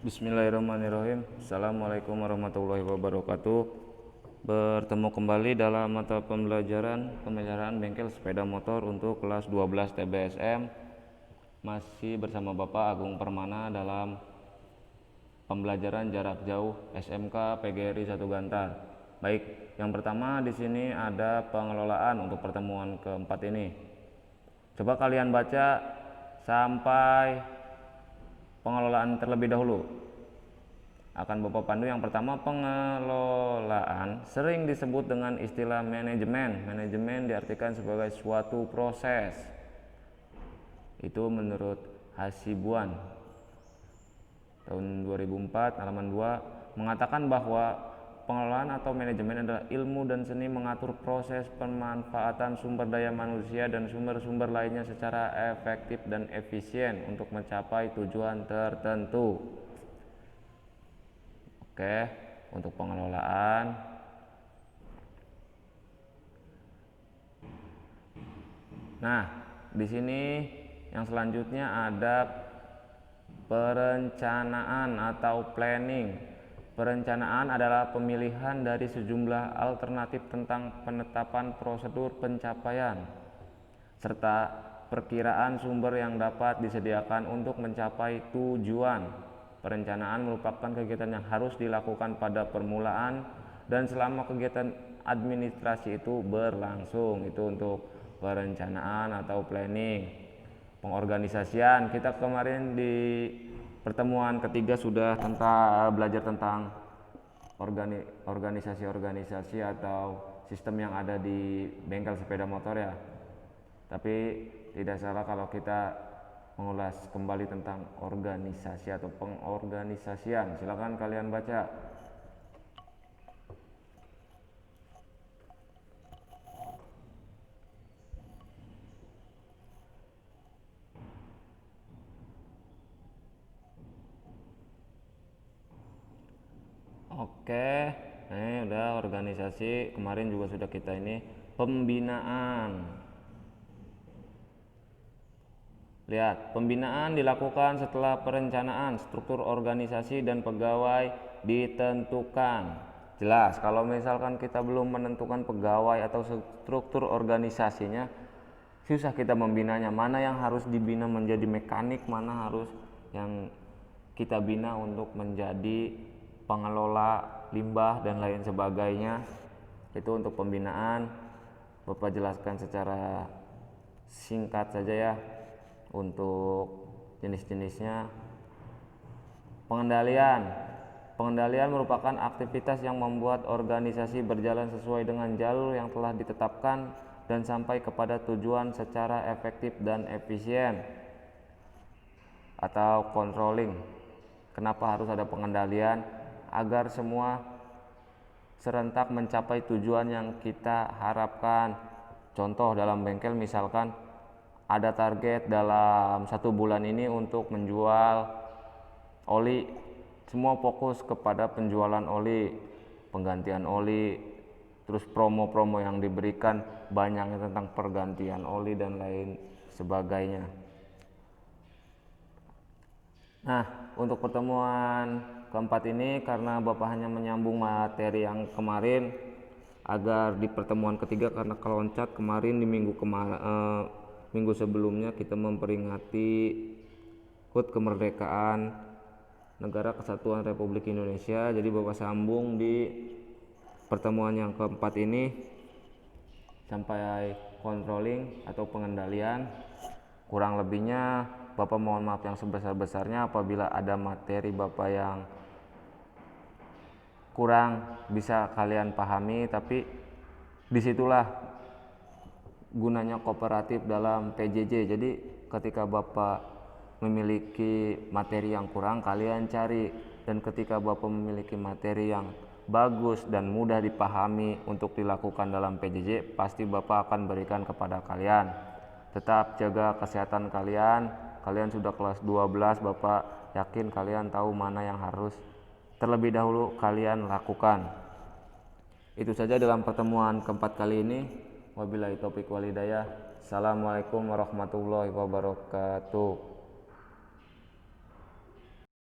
Bismillahirrahmanirrahim. Assalamualaikum warahmatullahi wabarakatuh. Bertemu kembali dalam mata pemeliharaan bengkel sepeda motor untuk kelas 12 TBSM. Masih bersama Bapak Agung Permana dalam pembelajaran jarak jauh SMK PGRI 1 Gantar. Baik, yang pertama di sini ada pengelolaan untuk pertemuan keempat ini. Coba kalian baca sampai pengelolaan terlebih dahulu. Akan Bapak pandu. Yang pertama, pengelolaan sering disebut dengan istilah manajemen. Manajemen diartikan sebagai suatu proses. Itu menurut Hasibuan tahun 2004 halaman 2 mengatakan bahwa pengelolaan atau manajemen adalah ilmu dan seni mengatur proses pemanfaatan sumber daya manusia dan sumber-sumber lainnya secara efektif dan efisien untuk mencapai tujuan tertentu. Oke, untuk pengelolaan. Nah, di sini yang selanjutnya ada perencanaan atau planning. Perencanaan adalah pemilihan dari sejumlah alternatif tentang penetapan prosedur pencapaian serta perkiraan sumber yang dapat disediakan untuk mencapai tujuan. Perencanaan merupakan kegiatan yang harus dilakukan pada permulaan dan selama kegiatan administrasi itu berlangsung. Itu untuk perencanaan atau planning. Pengorganisasian, kita kemarin di pertemuan ketiga sudah belajar tentang organisasi-organisasi atau sistem yang ada di bengkel sepeda motor ya. Tapi tidak salah kalau kita mengulas kembali tentang organisasi atau pengorganisasian. Silakan kalian baca. Oke, ini udah organisasi. Kemarin juga sudah kita ini pembinaan. Lihat, pembinaan dilakukan setelah perencanaan, struktur organisasi dan pegawai ditentukan. Jelas, kalau misalkan kita belum menentukan pegawai atau struktur organisasinya, susah kita membinanya. Mana yang harus dibina menjadi mekanik, mana harus yang kita bina untuk menjadi pengelola limbah dan lain sebagainya. Itu untuk pembinaan. Bapak jelaskan secara singkat saja ya. Untuk jenis-jenisnya, pengendalian merupakan aktivitas yang membuat organisasi berjalan sesuai dengan jalur yang telah ditetapkan dan sampai kepada tujuan secara efektif dan efisien. Atau controlling. Kenapa harus ada pengendalian? Agar semua serentak mencapai tujuan yang kita harapkan. Contoh dalam bengkel, misalkan ada target dalam 1 bulan ini untuk menjual oli, semua fokus kepada penjualan oli, penggantian oli, terus promo-promo yang diberikan banyaknya tentang pergantian oli dan lain sebagainya. Nah, untuk pertemuan keempat ini karena Bapak hanya menyambung materi yang kemarin agar di pertemuan ketiga, karena keloncat kemarin di minggu sebelumnya kita memperingati HUT kemerdekaan Negara Kesatuan Republik Indonesia. Jadi Bapak sambung di pertemuan yang keempat ini sampai controlling atau pengendalian. Kurang lebihnya Bapak mohon maaf yang sebesar-besarnya apabila ada materi Bapak yang kurang bisa kalian pahami, tapi disitulah gunanya kooperatif dalam PJJ. Jadi ketika Bapak memiliki materi yang kurang, kalian cari, dan ketika Bapak memiliki materi yang bagus dan mudah dipahami untuk dilakukan dalam PJJ, pasti Bapak akan berikan kepada kalian. Tetap jaga kesehatan kalian. Kalian sudah kelas 12, Bapak yakin kalian tahu mana yang harus terlebih dahulu kalian lakukan. Itu saja dalam pertemuan keempat kali ini. Wabillahi taufiq wal hidayah. Assalamualaikum warahmatullahi wabarakatuh.